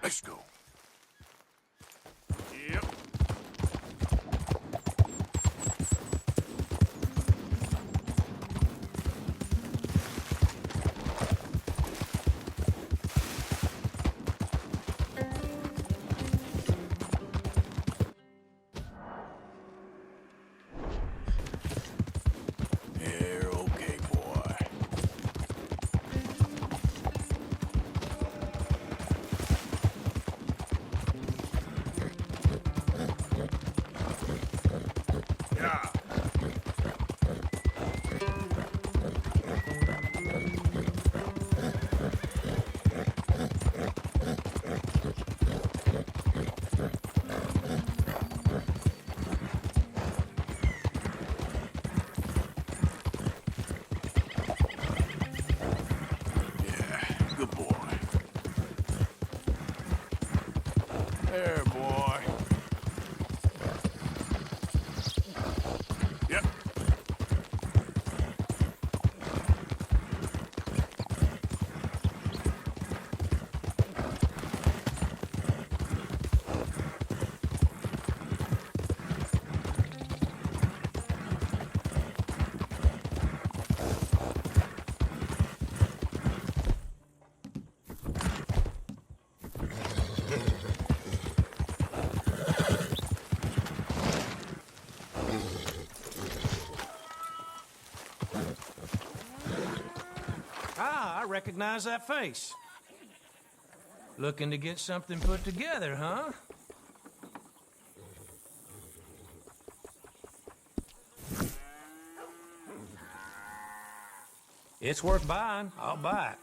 Let's go. Yep. You're okay, boy. Yeah. Yeah, good boy. There, boy. Yep. Ah, I recognize that face. Looking to get something put together, huh? It's worth buying. I'll buy it.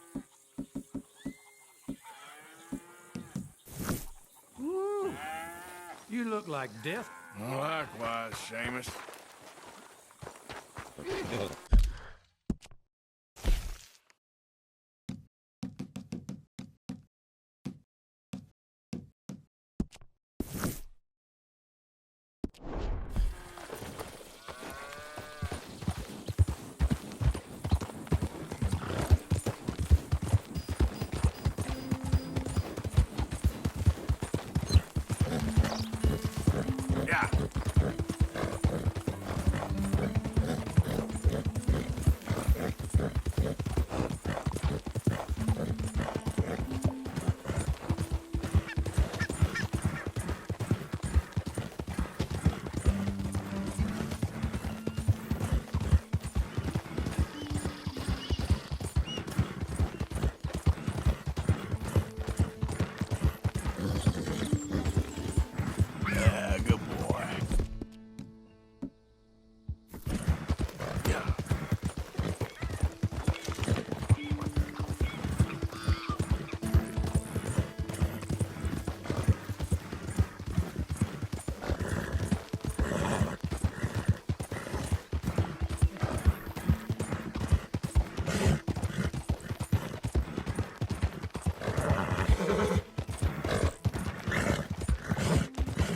Woo! You look like death. Likewise, Seamus. Yeah. Yeah, good boy. Yeah.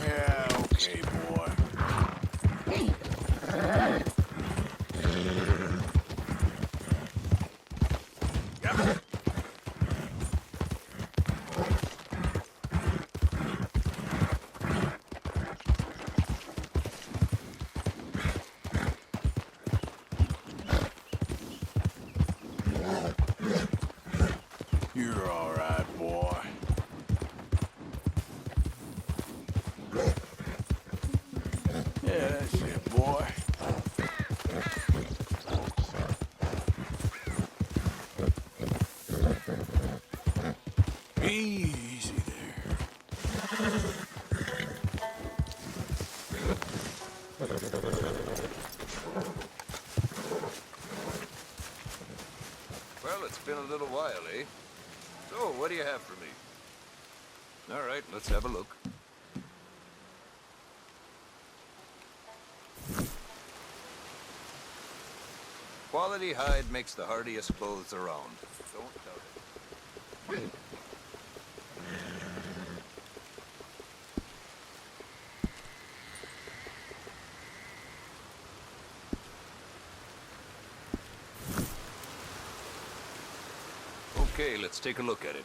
Yeah, okay, boy. Yep. You're all right, boy. Yeah, that's it, boy. Easy there. Well, it's been a little while, eh? So, what do you have for me? All right, let's have a look. Quality hide makes the hardiest clothes around. Don't doubt it. Okay, let's take a look at it.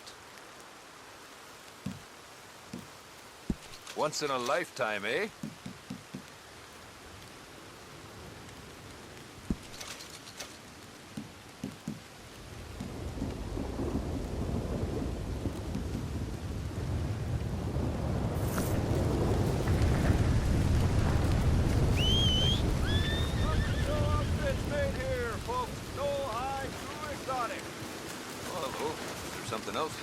Once in a lifetime, eh? Oh, hello. Is there something else?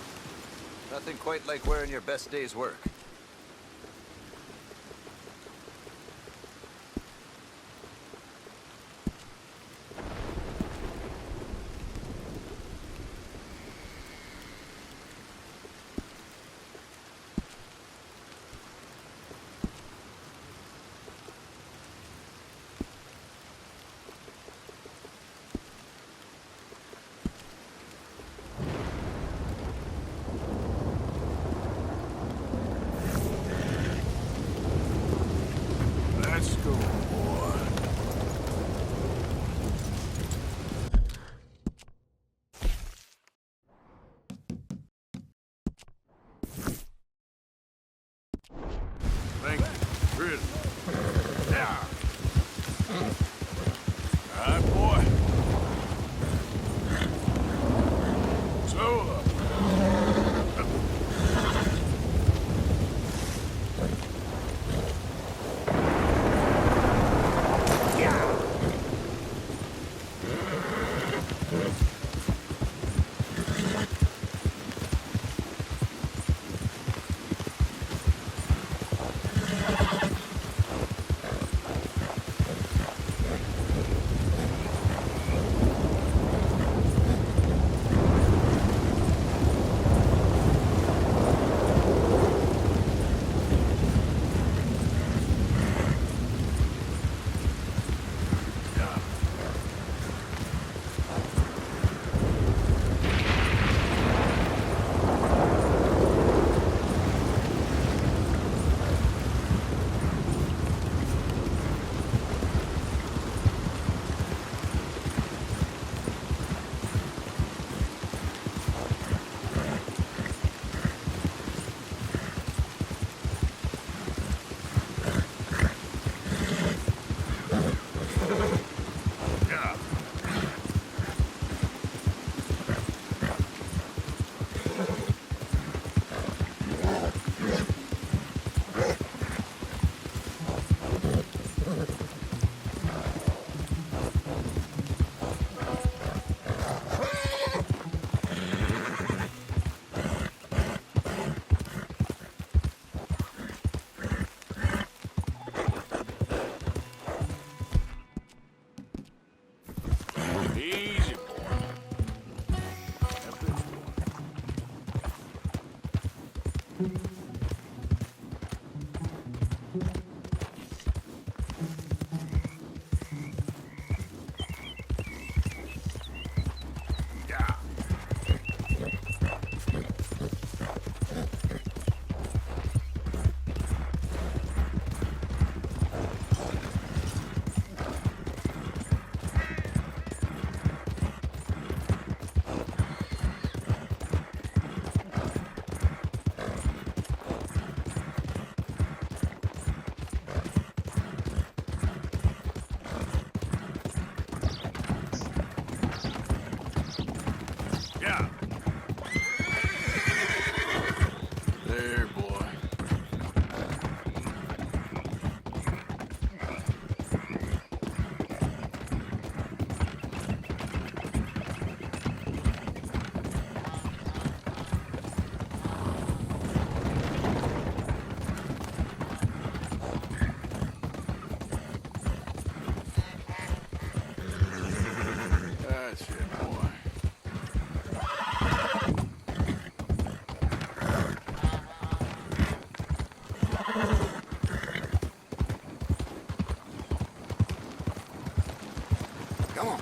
Nothing quite like wearing your best day's work. Let's go, boy. Thank you. Really. Yeah. All right, boy. So, yeah. Easy, boy. Now this one. Yeah. Yeah. There, boy. That's it, boy. Come on.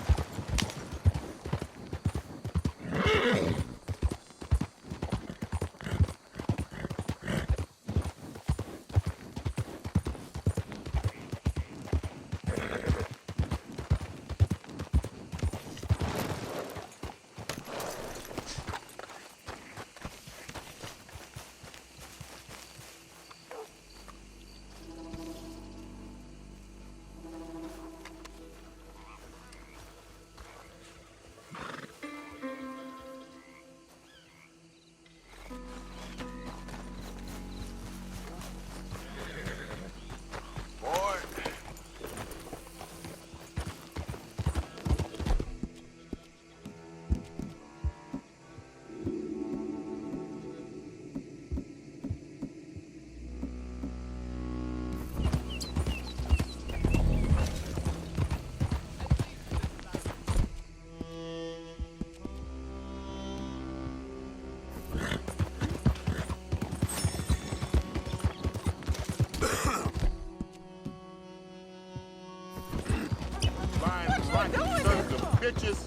bitches.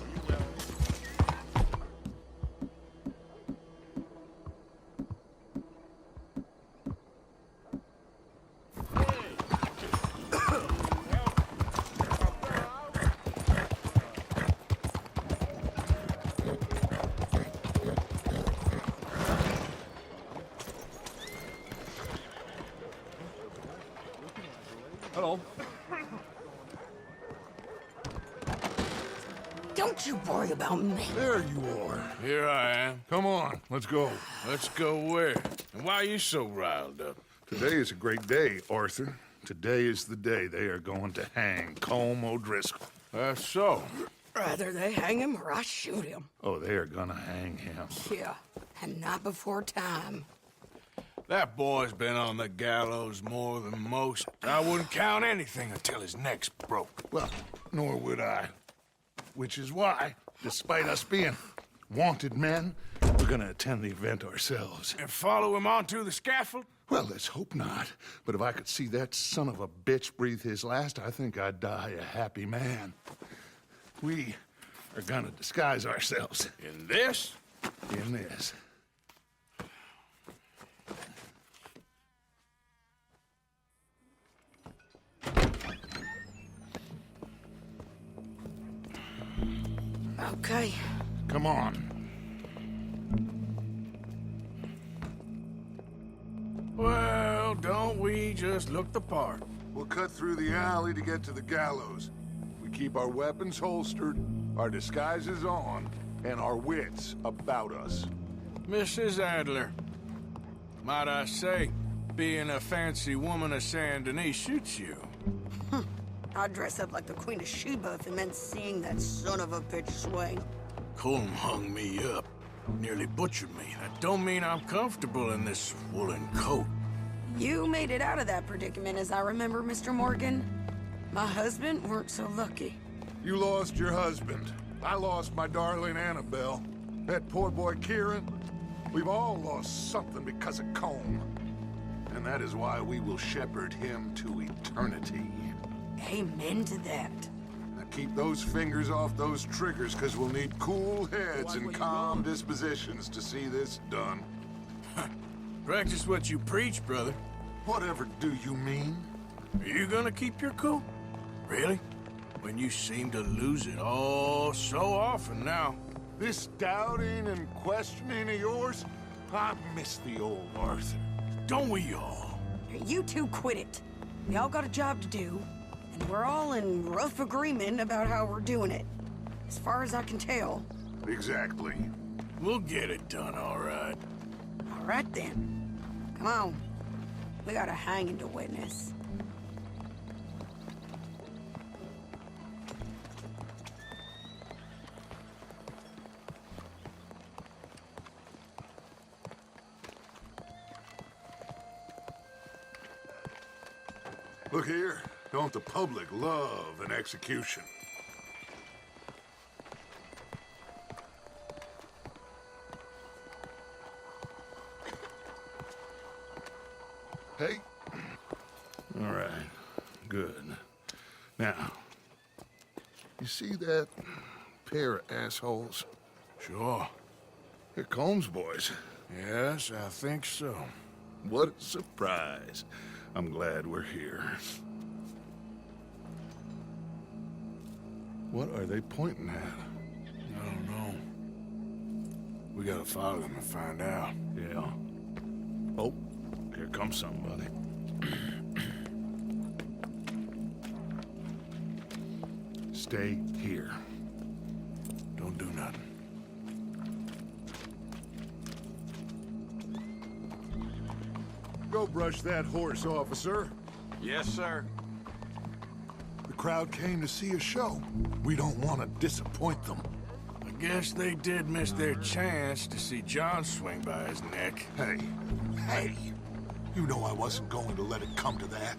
Hello. Don't you worry about me. There you are. Here I am. Come on, let's go. Let's go where? And why are you so riled up? Today is a great day, Arthur. Today is the day they are going to hang Colm O'Driscoll. That's so. Rather they hang him or I shoot him. Oh, they are gonna hang him. Yeah, and not before time. That boy's been on the gallows more than most. I wouldn't count anything until his neck's broke. Well, nor would I. Which is why, despite us being wanted men, we're gonna attend the event ourselves. And follow him onto the scaffold? Well, let's hope not. But if I could see that son of a bitch breathe his last, I think I'd die a happy man. We are gonna disguise ourselves In this? in this. Okay. Come on. Well, don't we just look the part? We'll cut through the alley to get to the gallows. We keep our weapons holstered, our disguises on, and our wits about us. Mrs. Adler, might I say, being a fancy woman of Saint Denis shoots you. I'd dress up like the Queen of Sheba if it meant seeing that son of a bitch swing. Colm hung me up, nearly butchered me. That don't mean I'm comfortable in this woolen coat. You made it out of that predicament, as I remember, Mr. Morgan. My husband weren't so lucky. You lost your husband. I lost my darling Annabelle. That poor boy Kieran. We've all lost something because of Colm. And that is why we will shepherd him to eternity. Amen to that. Now keep those fingers off those triggers, because we'll need cool heads and calm dispositions to see this done. Practice what you preach, brother. Whatever do you mean? Are you gonna keep your cool? Really? When you seem to lose it all so often now. This doubting and questioning of yours, I miss the old Arthur. Don't we all? You two quit it. We all got a job to do, and we're all in rough agreement about how we're doing it. As far as I can tell. Exactly. We'll get it done, all right. All right then. Come on. We got a hanging to witness. Look here. Don't the public love an execution? Hey. All right. Good. Now, you see that pair of assholes? Sure. They're Colm's boys. Yes, I think so. What a surprise. I'm glad we're here. What are they pointing at? I don't know. We gotta follow them and find out. Yeah. Oh, here comes somebody. Stay here. Don't do nothing. Go brush that horse, officer. Yes, sir. The crowd came to see a show. We don't want to disappoint them. I guess they did miss their chance to see John swing by his neck. Hey. You know I wasn't going to let it come to that.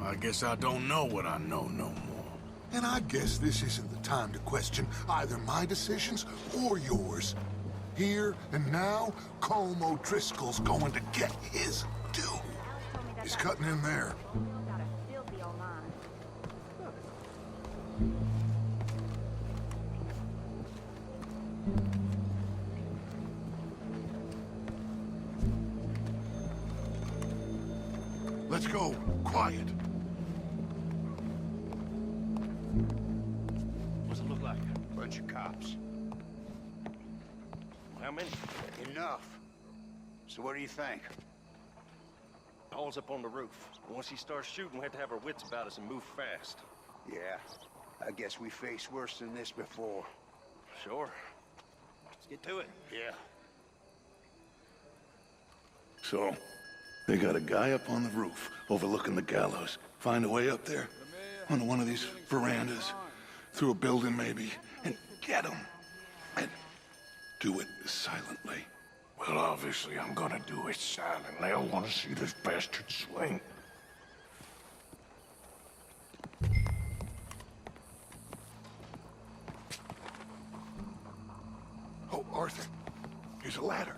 I guess I don't know what I know no more. And I guess this isn't the time to question either my decisions or yours. Here and now, Colm O'Driscoll's going to get his due. He's cutting in there. Let's go. Quiet. What's it look like? Bunch of cops. How many? Enough. So what do you think? Paul's up on the roof. Once he starts shooting, we have to have our wits about us and move fast. Yeah, I guess we faced worse than this before. Sure. Let's get to it. Yeah. So, they got a guy up on the roof overlooking the gallows. Find a way up there, onto one of these verandas, through a building maybe, and get him. And do it silently. Well, obviously, I'm gonna do it silently. I want to see this bastard swing. Oh, Arthur. Here's a ladder.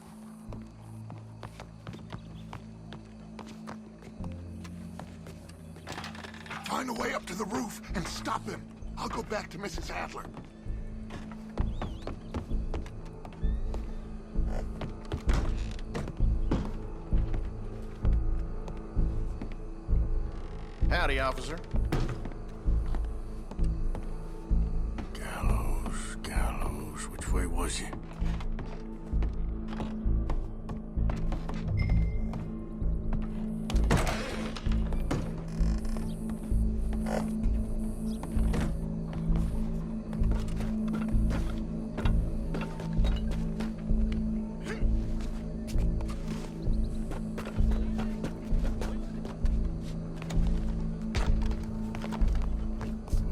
Find a way up to the roof and stop him. I'll go back to Mrs. Adler. Howdy, officer. Gallows. Which way was he?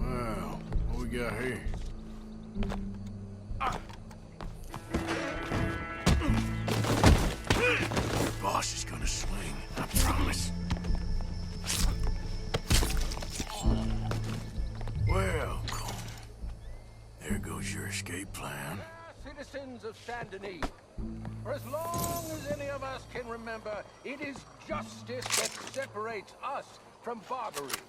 Well, what we got here? Boss is gonna swing, I promise. Well, Cole, there goes your escape plan. Citizens of Saint Denis, for as long as any of us can remember, it is justice that separates us from barbarity.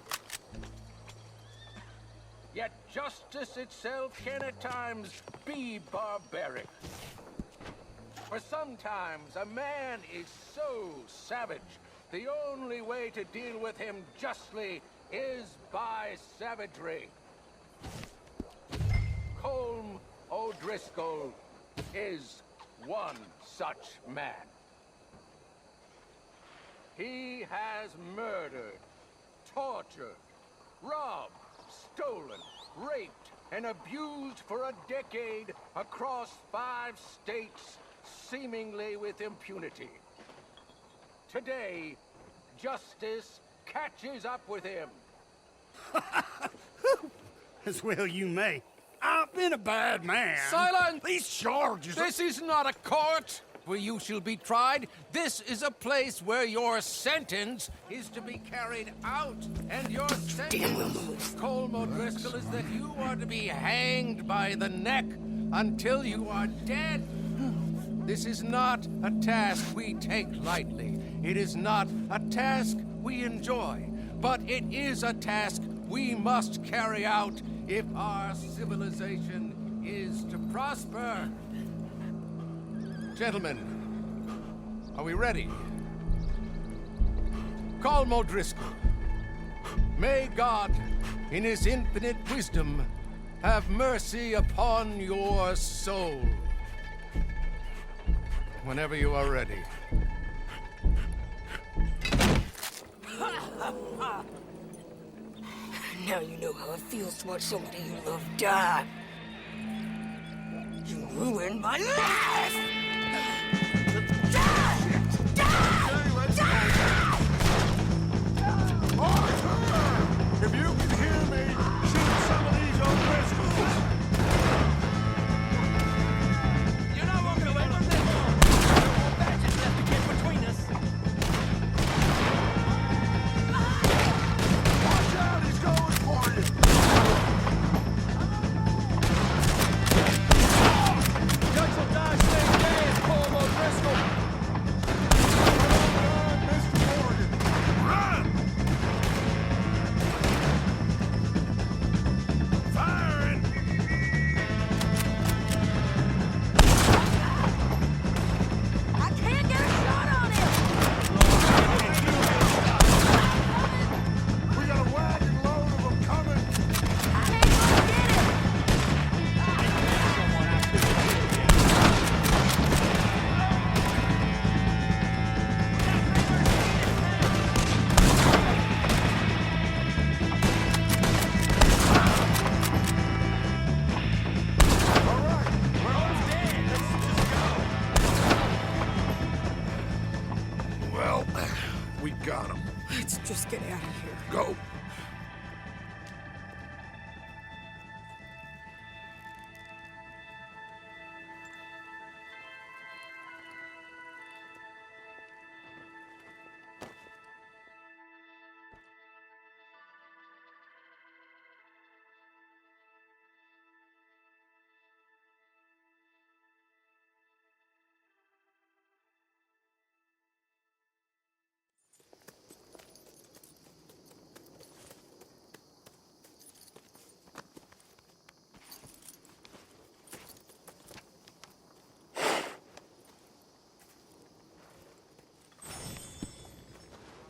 Yet justice itself can at times be barbaric. For sometimes a man is so savage, the only way to deal with him justly is by savagery. Colm O'Driscoll is one such man. He has murdered, tortured, robbed, stolen, raped, and abused for a decade across 5 states, seemingly with impunity. Today, justice catches up with him. As well you may. I've been a bad man. Silence! These charges This is not a court where you shall be tried. This is a place where your sentence is to be carried out. And your sentence, Colm O'Driscoll, is that you are to be hanged by the neck until you are dead. This is not a task we take lightly. It is not a task we enjoy. But it is a task we must carry out if our civilization is to prosper. Gentlemen, are we ready? Colm O'Driscoll, may God, in his infinite wisdom, have mercy upon your soul. Whenever you are ready. Now you know how it feels to watch somebody you love die. You ruined my life! Arthur! If you can hear me, shoot some of these O'Driscolls! You're not walking away from this! No more badges left to get between us! Watch out, he's going for you! Judge will die, stay dead! Well, we got him. Let's just get out of here. Go.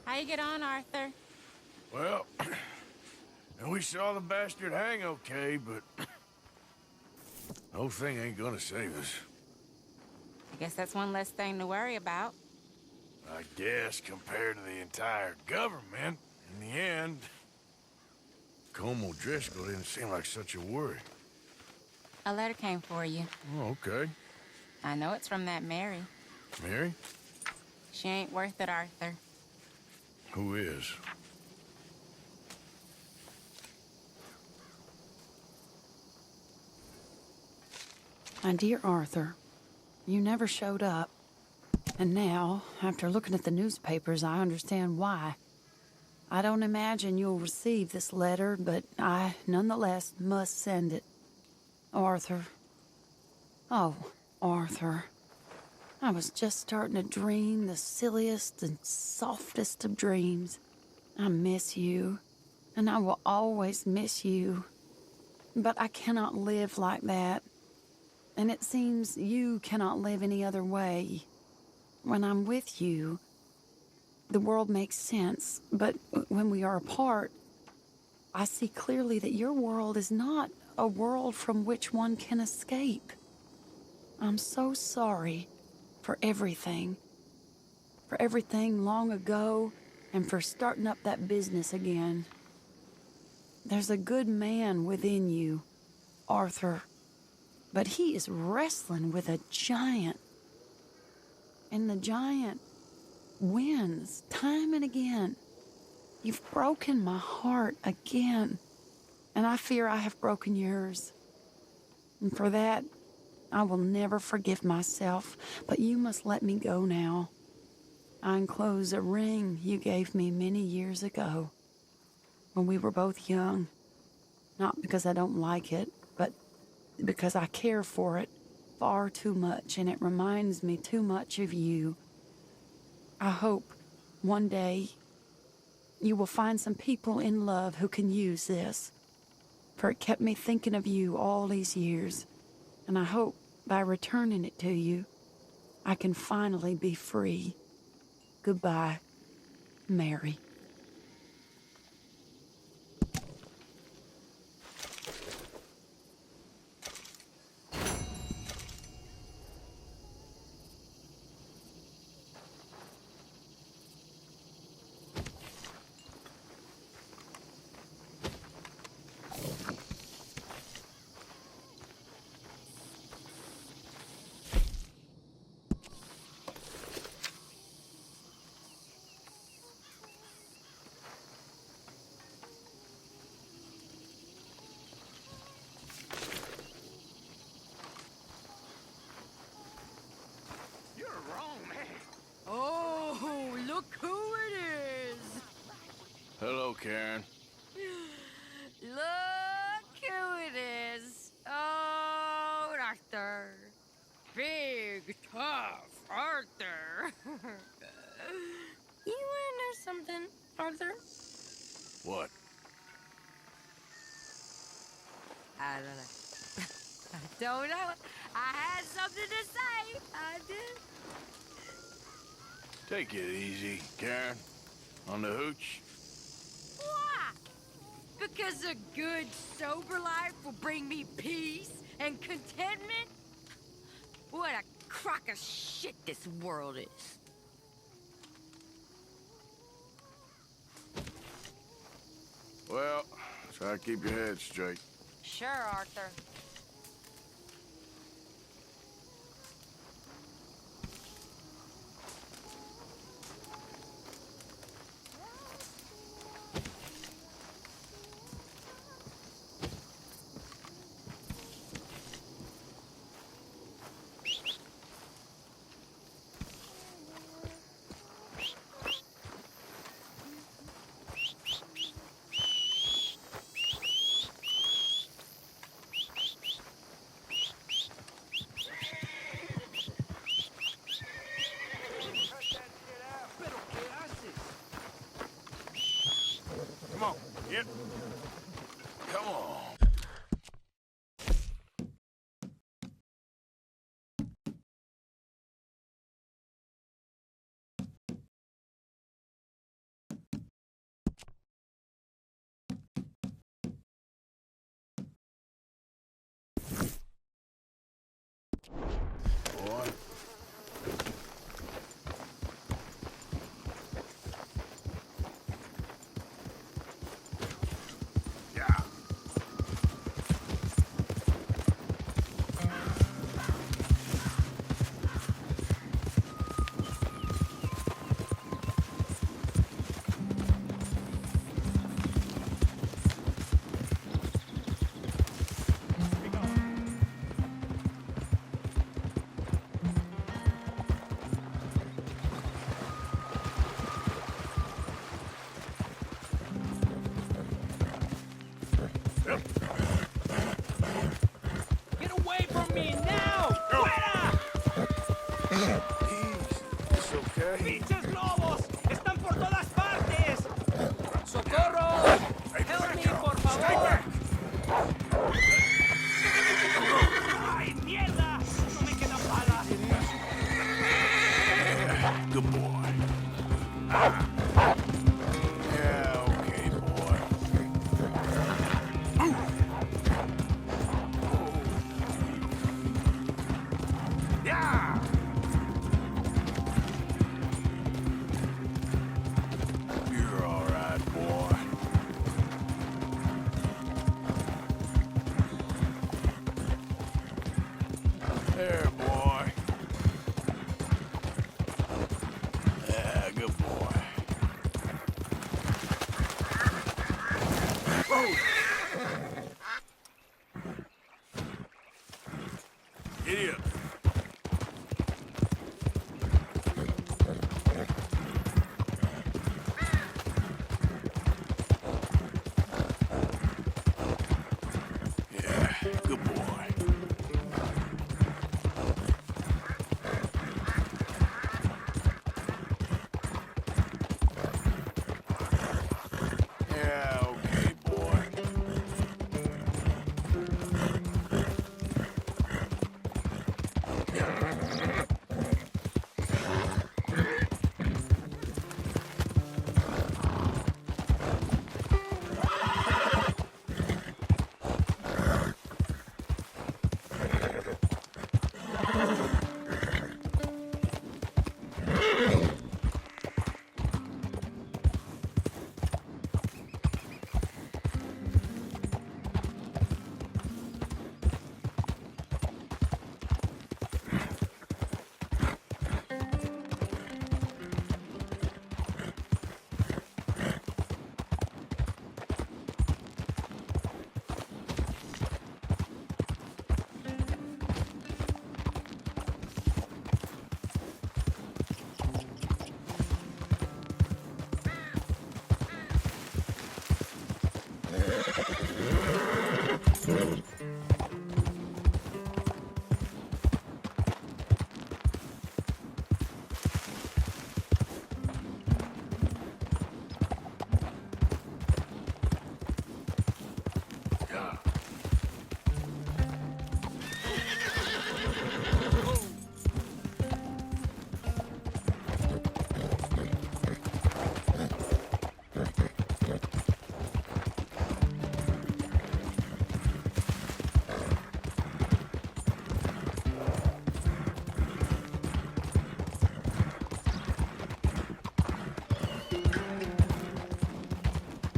How you get on, Arthur? Well, we saw the bastard hang okay, but the whole thing ain't gonna save us. I guess that's one less thing to worry about. I guess compared to the entire government, in the end, Colm O'Driscoll didn't seem like such a worry. A letter came for you. Oh, okay. I know it's from that Mary. Mary? She ain't worth it, Arthur. Who is? My dear Arthur, you never showed up. And now, after looking at the newspapers, I understand why. I don't imagine you'll receive this letter, but I, nonetheless, must send it. Arthur. Oh, Arthur. I was just starting to dream the silliest and softest of dreams. I miss you, and I will always miss you. But I cannot live like that. And it seems you cannot live any other way. When I'm with you, the world makes sense. But when we are apart, I see clearly that your world is not a world from which one can escape. I'm so sorry for everything. For everything long ago, and for starting up that business again. There's a good man within you, Arthur. But he is wrestling with a giant. And the giant wins time and again. You've broken my heart again. And I fear I have broken yours. And for that, I will never forgive myself. But you must let me go now. I enclose a ring you gave me many years ago, when we were both young. Not because I don't like it, but because I care for it far too much, and it reminds me too much of you. I hope one day you will find some people in love who can use this, for it kept me thinking of you all these years, and I hope by returning it to you, I can finally be free. Goodbye, Mary. Oh, look who it is! Hello, Karen. Look who it is! Oh, Arthur. Big, tough Arthur. You wanna know something, Arthur? What? I don't know. I don't know. I had something to say. I did. Take it easy, Karen. On the hooch. Why? Because a good, sober life will bring me peace and contentment? What a crock of shit this world is. Well, try to keep your head straight. Sure, Arthur. Yep. Come on. Boy. Yeah. Get away from me now! Fuera! It's okay. ¡Pinches lobos! ¡Están por todas partes! ¡Socorro! ¡Help me, por favor! ¡Ay, mierda! ¡No me quedan balas! Good boy. Yeah, okay, boy. Yeah! You're all right, boy. There, boy. Yeah, good boy. Whoa! Giddy up. Yeah, good boy. Yeah, okay, boy.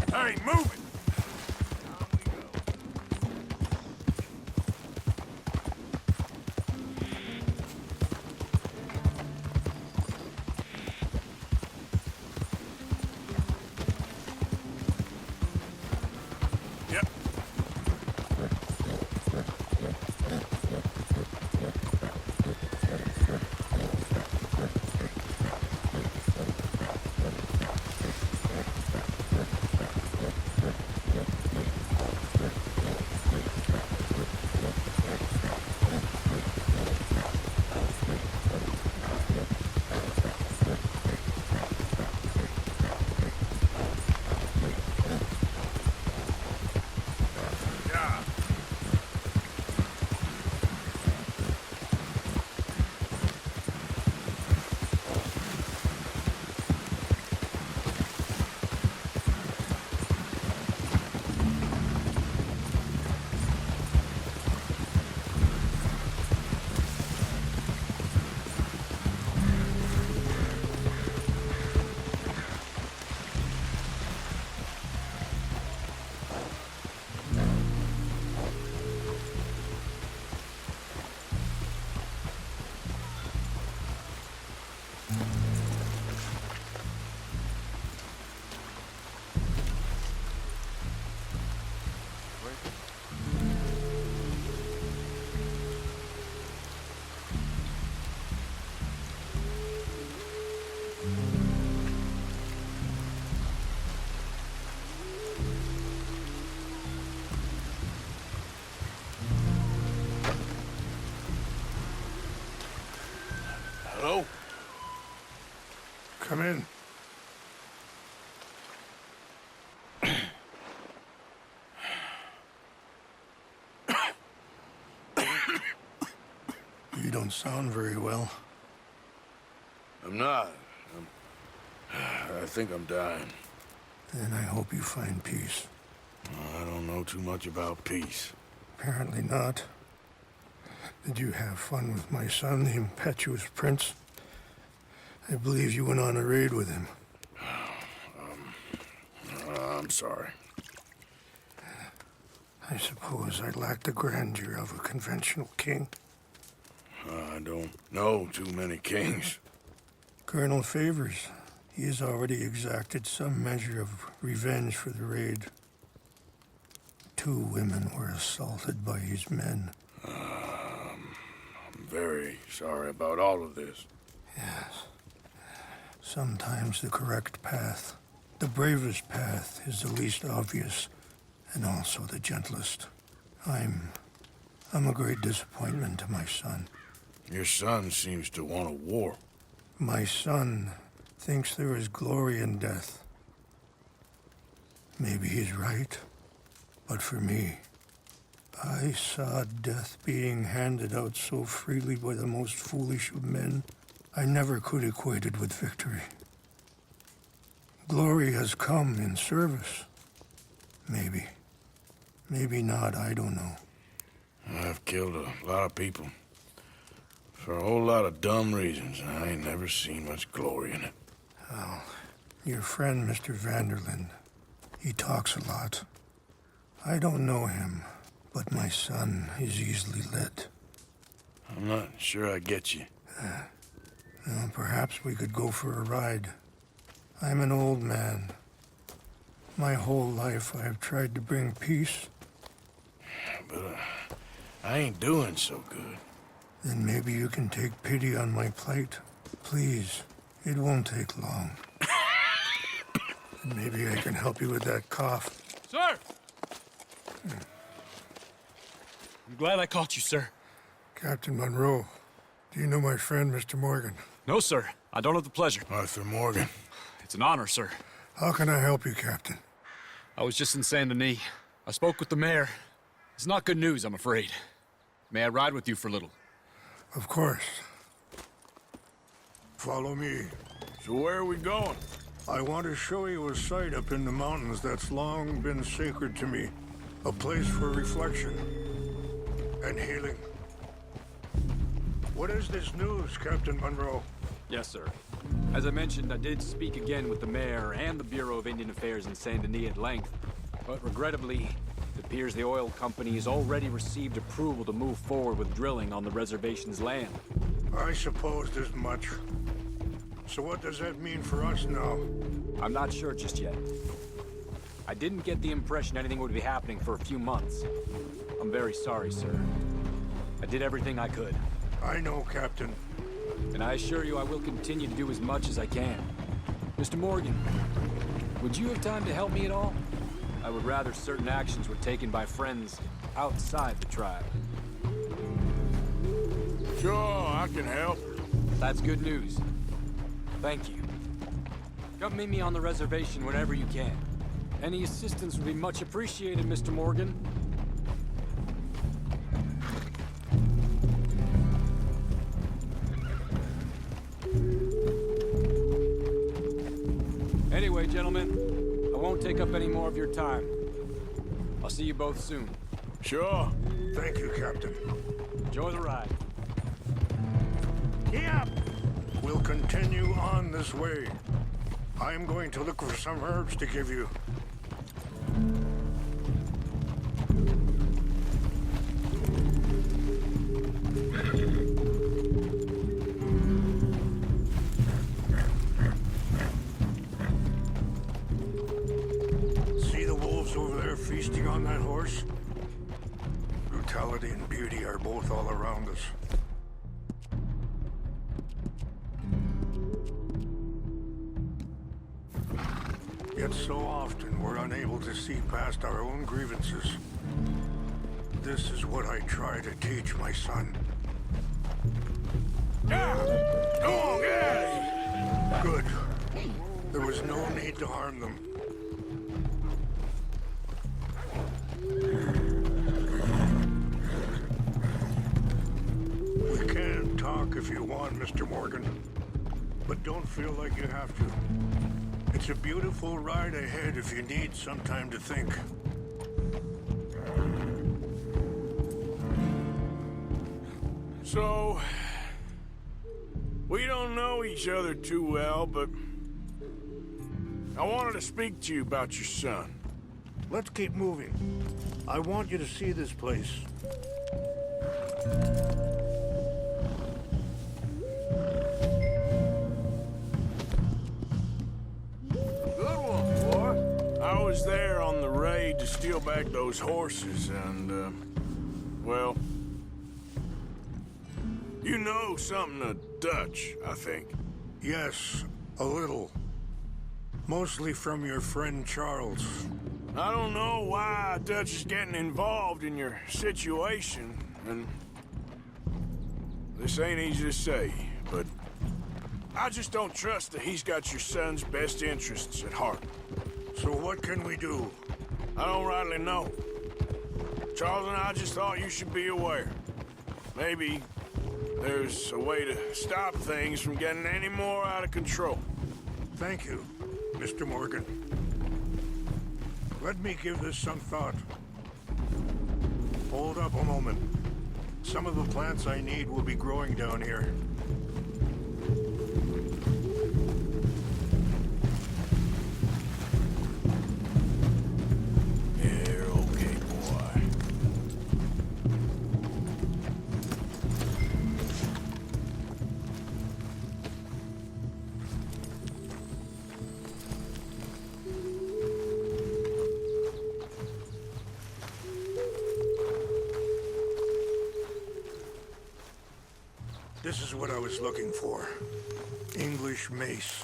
Hey, move it! Yep. Come in. You don't sound very well. I'm not. I think I'm dying. Then I hope you find peace. I don't know too much about peace. Apparently not. Did you have fun with my son, the impetuous prince? I believe you went on a raid with him. I'm sorry. I suppose I lack the grandeur of a conventional king. I don't know too many kings. Colonel Favors, he has already exacted some measure of revenge for the raid. 2 women were assaulted by his men. I'm very sorry about all of this. Yes. Sometimes the correct path, the bravest path, is the least obvious, and also the gentlest. I'm a great disappointment to my son. Your son seems to want a war. My son thinks there is glory in death. Maybe he's right, but for me, I saw death being handed out so freely by the most foolish of men, I never could equate it with victory. Glory has come in service. Maybe. Maybe not, I don't know. I've killed a lot of people. For a whole lot of dumb reasons, and I ain't never seen much glory in it. Well, your friend, Mr. Vanderlyn, he talks a lot. I don't know him, but my son is easily led. I'm not sure I get you. Well, perhaps we could go for a ride. I'm an old man. My whole life I have tried to bring peace. But I ain't doing so good. Then maybe you can take pity on my plight. Please, it won't take long. And maybe I can help you with that cough. Sir! I'm glad I caught you, sir. Captain Monroe, do you know my friend, Mr. Morgan? No, sir. I don't have the pleasure. Arthur Morgan. It's an honor, sir. How can I help you, Captain? I was just in Saint Denis. I spoke with the mayor. It's not good news, I'm afraid. May I ride with you for a little? Of course. Follow me. So where are we going? I want to show you a site up in the mountains that's long been sacred to me. A place for reflection and healing. What is this news, Captain Monroe? Yes, sir. As I mentioned, I did speak again with the mayor and the Bureau of Indian Affairs in Saint Denis at length. But regrettably, it appears the oil company has already received approval to move forward with drilling on the reservation's land. I supposed as much. So what does that mean for us now? I'm not sure just yet. I didn't get the impression anything would be happening for a few months. I'm very sorry, sir. I did everything I could. I know, Captain. And I assure you I will continue to do as much as I can. Mr. Morgan, would you have time to help me at all? I would rather certain actions were taken by friends outside the tribe. Sure, I can help. That's good news. Thank you. Come meet me on the reservation whenever you can. Any assistance would be much appreciated, Mr. Morgan. Anyway, gentlemen, I won't take up any more of your time. I'll see you both soon. Sure. Thank you, Captain. Enjoy the ride. Yep. We'll continue on this way. I'm going to look for some herbs to give you. See the wolves over there feasting on that horse? Brutality and beauty are both all around us. Yet so often we're unable to see past our own grievances. This is what I try to teach my son. Yeah! Come on, get out of here! Good. There was no need to harm them. We can talk if you want, Mr. Morgan. But don't feel like you have to. It's a beautiful ride ahead if you need some time to think. So, we don't know each other too well, but I wanted to speak to you about your son. Let's keep moving. I want you to see this place. Good one, boy. I was there on the raid to steal back those horses, and, well, you know something of Dutch, I think. Yes, a little. Mostly from your friend Charles. I don't know why Dutch is getting involved in your situation, and this ain't easy to say, but I just don't trust that he's got your son's best interests at heart. So what can we do? I don't rightly know. Charles and I just thought you should be aware. Maybe there's a way to stop things from getting any more out of control. Thank you, Mr. Morgan. Let me give this some thought. Hold up a moment. Some of the plants I need will be growing down here. You're okay, boy. This is what I was looking for. English mace.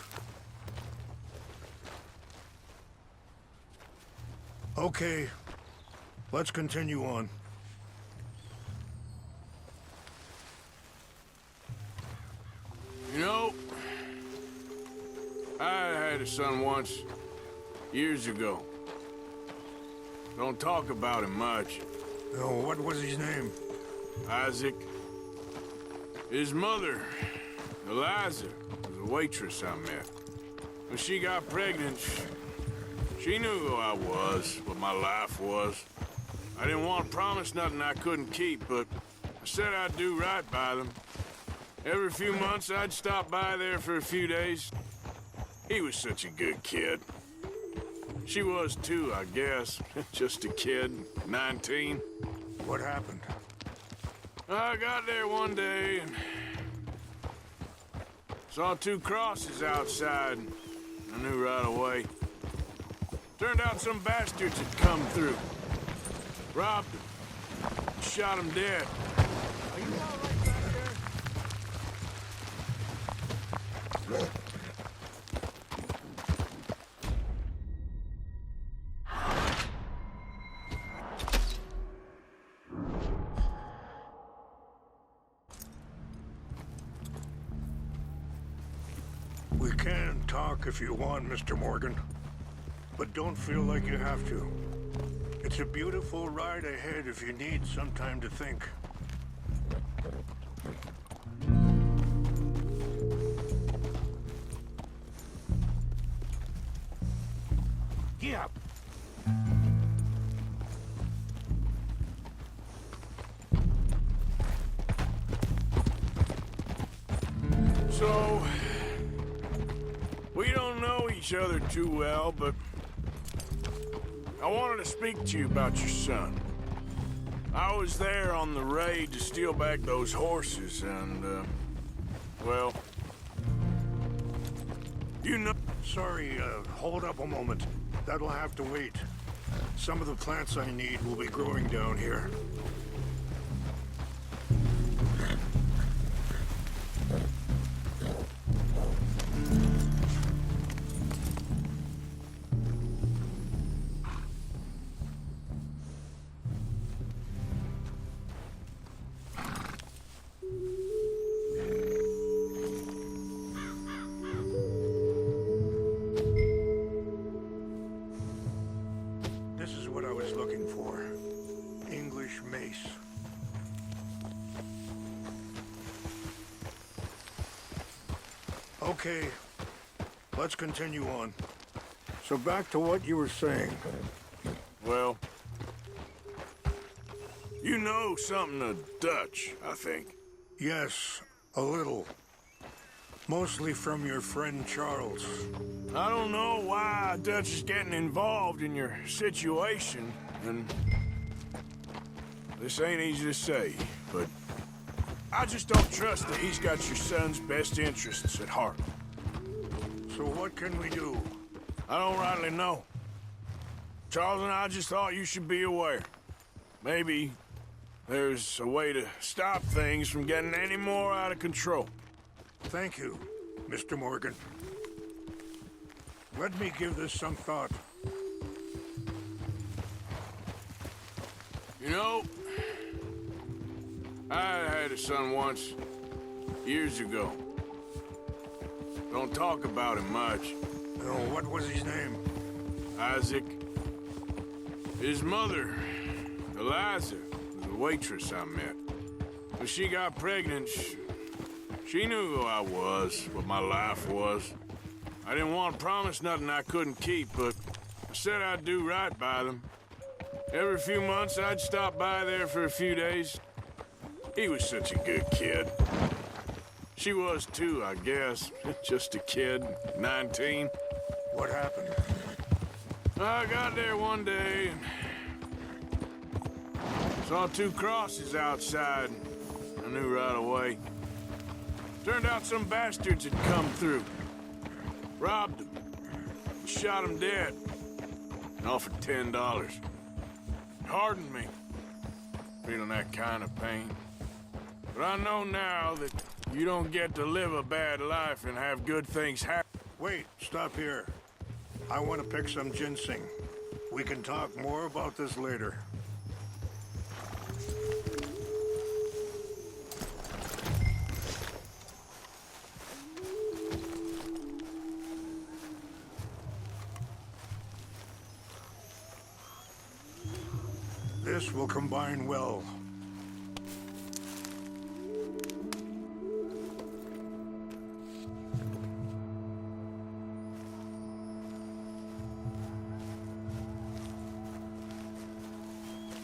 Okay, let's continue on. You know, I had a son once, years ago. Don't talk about him much. Oh, what was his name? Isaac. His mother, Eliza, was a waitress I met. When she got pregnant, she knew who I was, what my life was. I didn't want to promise nothing I couldn't keep, but I said I'd do right by them. Every few months, I'd stop by there for a few days. He was such a good kid. She was too, I guess. Just a kid, 19. What happened? I got there one day and saw two crosses outside. I knew right away. Turned out some bastards had come through. Robbed him. Shot him dead. Are you all right back there? We can talk if you want, Mr. Morgan. But don't feel like you have to. It's a beautiful ride ahead if you need some time to think. Get up! So, we don't know each other too well, but I wanted to speak to you about your son. I was there on the raid to steal back those horses, and, well, you know... Sorry, hold up a moment. That'll have to wait. Some of the plants I need will be growing down here. was looking for. English mace. Okay, let's continue on. So back to what you were saying. Well, you know something of Dutch, I think. Yes, a little. Mostly from your friend Charles. I don't know why Dutch is getting involved in your situation, and this ain't easy to say, but I just don't trust that he's got your son's best interests at heart. So what can we do? I don't rightly know. Charles and I just thought you should be aware. Maybe there's a way to stop things from getting any more out of control. Thank you, Mr. Morgan. Let me give this some thought. You know, I had a son once, years ago. Don't talk about him much. Oh, what was his name? Isaac. His mother, Eliza, was a waitress I met. When she got pregnant, she knew who I was, what my life was. I didn't want to promise nothing I couldn't keep, but I said I'd do right by them. Every few months, I'd stop by there for a few days. He was such a good kid. She was too, I guess. Just a kid, 19. What happened? I got there one day and saw 2 crosses outside. I knew right away. Turned out some bastards had come through. Robbed them. Shot them dead. And offered $10. Hardened me. Feeling that kind of pain. But I know now that you don't get to live a bad life and have good things happen. Wait, stop here. I want to pick some ginseng. We can talk more about this later. This will combine well.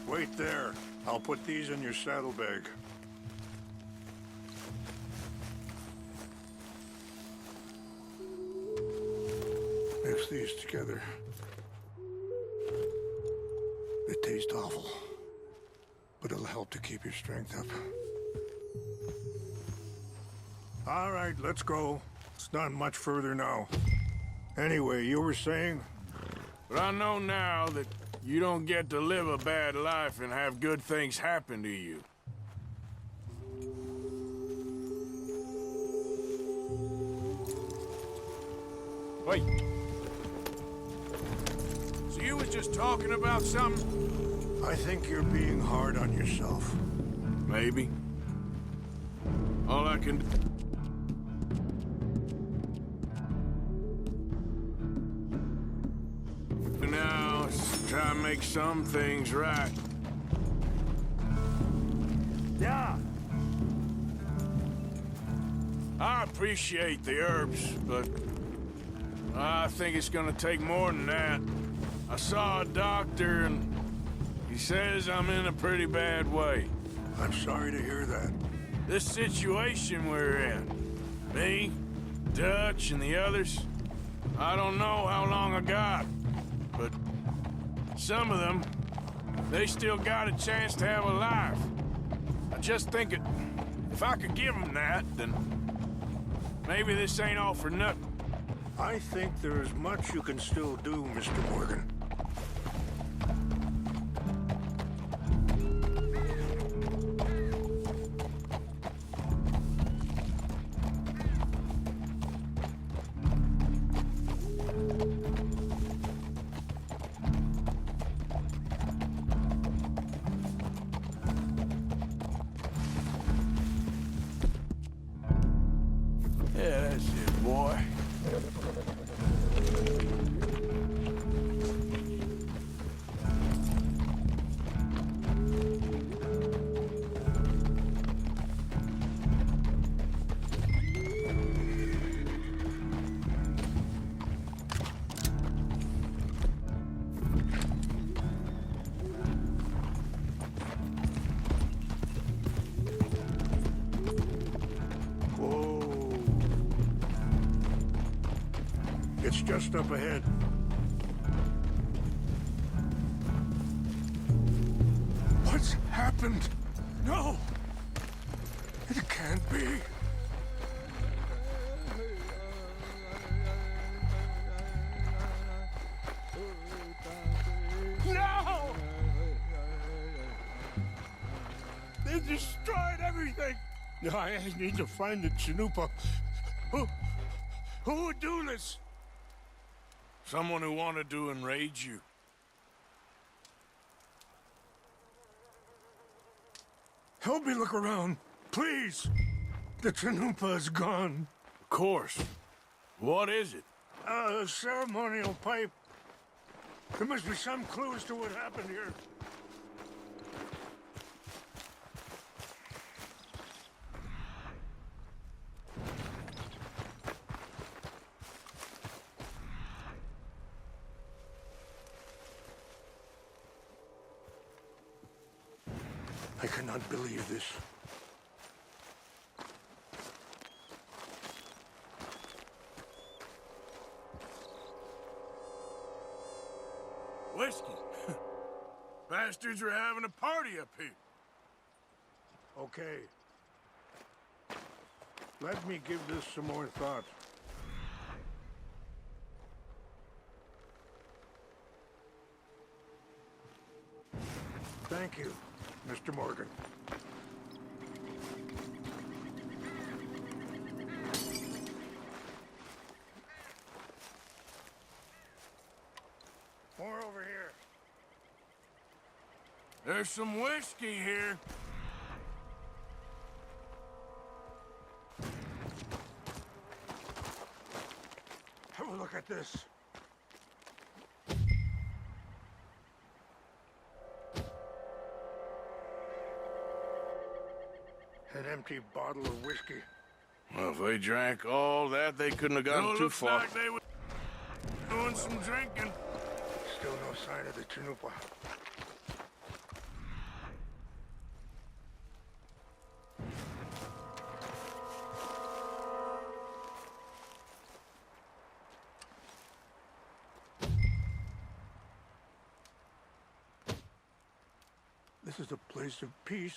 Wait there. I'll put these in your saddlebag. Mix these together. They taste awful, but it'll help to keep your strength up. All right, let's go. It's not much further now. Anyway, you were saying? But I know now that you don't get to live a bad life and have good things happen to you. Wait. So you was just talking about something? I think you're being hard on yourself. Maybe. All I can do now is try and make some things right. Yeah. I appreciate the herbs, but I think it's gonna take more than that. I saw a doctor and he says I'm in a pretty bad way. I'm sorry to hear that. This situation we're in, me, Dutch, and the others, I don't know how long I got, but some of them, they still got a chance to have a life. I just think if I could give them that, then maybe this ain't all for nothing. I think there is much you can still do, Mr. Morgan. Yeah, that's it, boy. just up ahead. What's happened? No! It can't be. No! They destroyed everything! No, I need to find the Chanupa. Who would do this? Someone who wanted to enrage you. Help me look around, please. The Chanupa is gone. Of course. What is it? A ceremonial pipe. There must be some clue as to what happened here. I cannot believe this. Whiskey. Bastards are having a party up here. Okay. Let me give this some more thought. Thank you, Mr. Morgan. More over here. There's some whiskey here. Have a look at this. An empty bottle of whiskey. Well, if they drank all that, they couldn't have gotten too looks far. like they were doing some drinking. Still no sign of the Chanupa. This is a place of peace.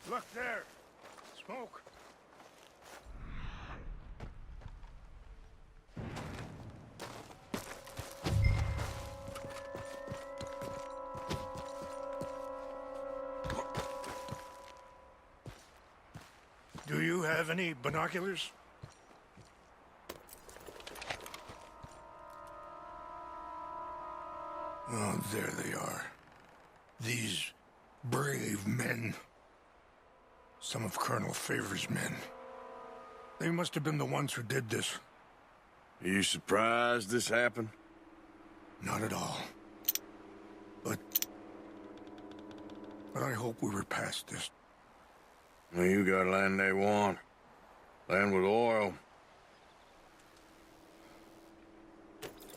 Look there! Smoke! Do you have any binoculars? Oh, there they are. These brave men. Some of Colonel Favor's men. They must have been the ones who did this. Are you surprised this happened? Not at all. But I hope we were past this. Well, you got land they want. Land with oil.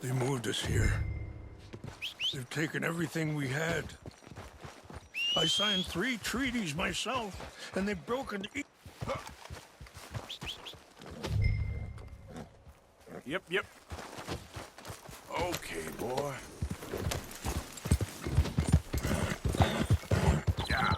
They moved us here. They've taken everything we had. I signed 3 treaties myself, and they've broken each. Yep. Okay, boy. Yeah.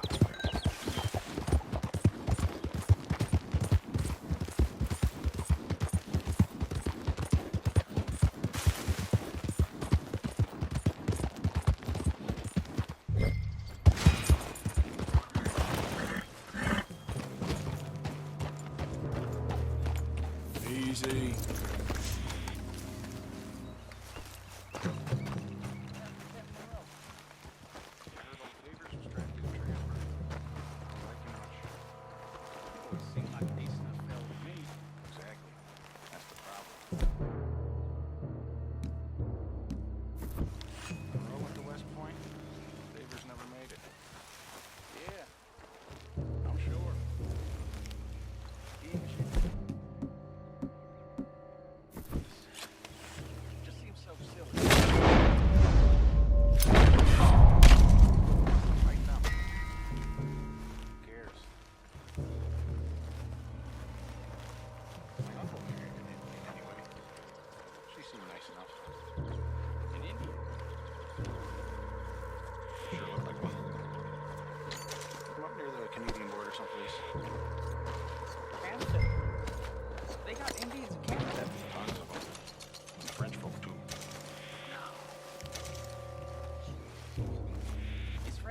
Easy.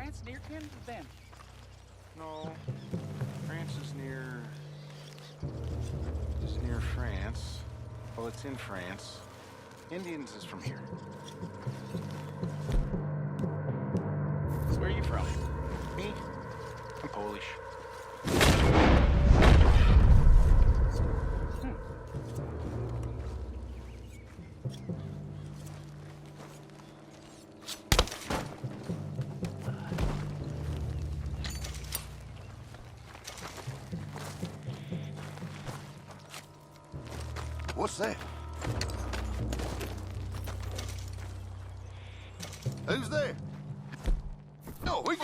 France near kin then? No. France is near... is near France. Well, it's in France. Indians is from here. Where are you from? Me? I'm Polish. What's that? Who's there? No, we...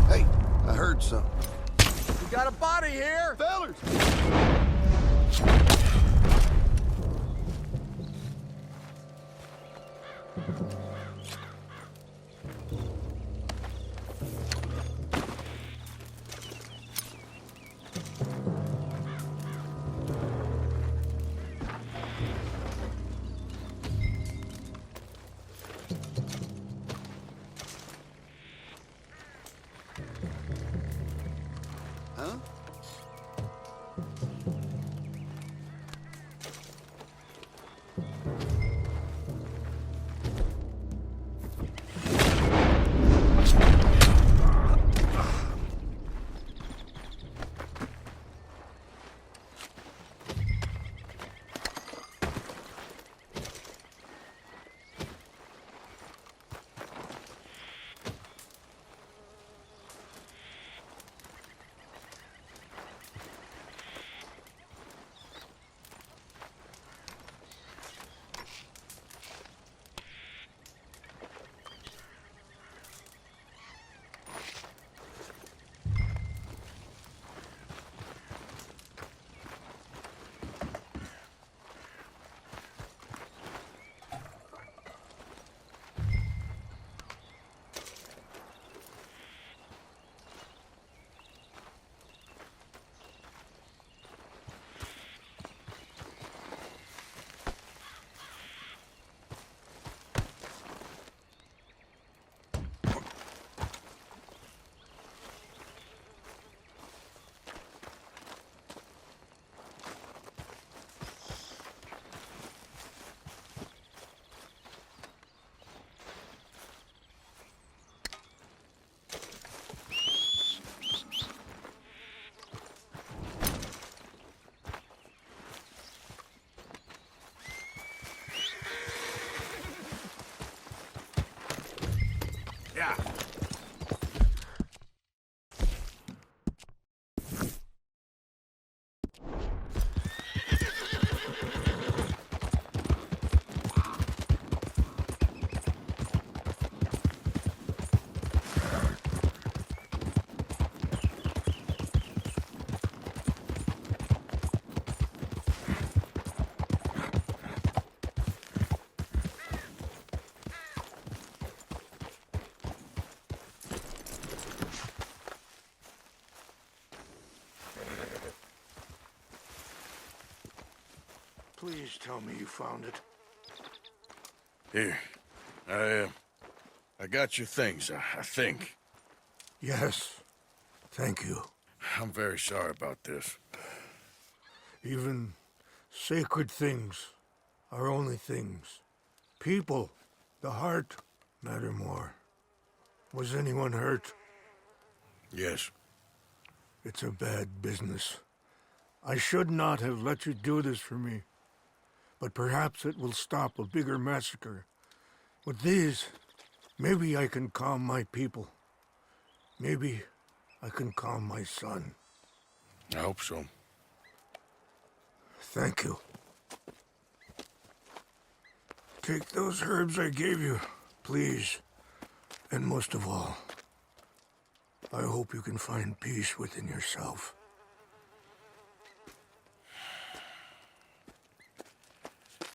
Hey, I heard something. We got a body here! Fellers! Huh? Yeah. Please tell me you found it. Here. I got your things, I think. Yes. Thank you. I'm very sorry about this. Even sacred things are only things. People, the heart, matter more. Was anyone hurt? Yes. It's a bad business. I should not have let you do this for me. But perhaps it will stop a bigger massacre. With these, maybe I can calm my people. Maybe I can calm my son. I hope so. Thank you. Take those herbs I gave you, please. And most of all, I hope you can find peace within yourself.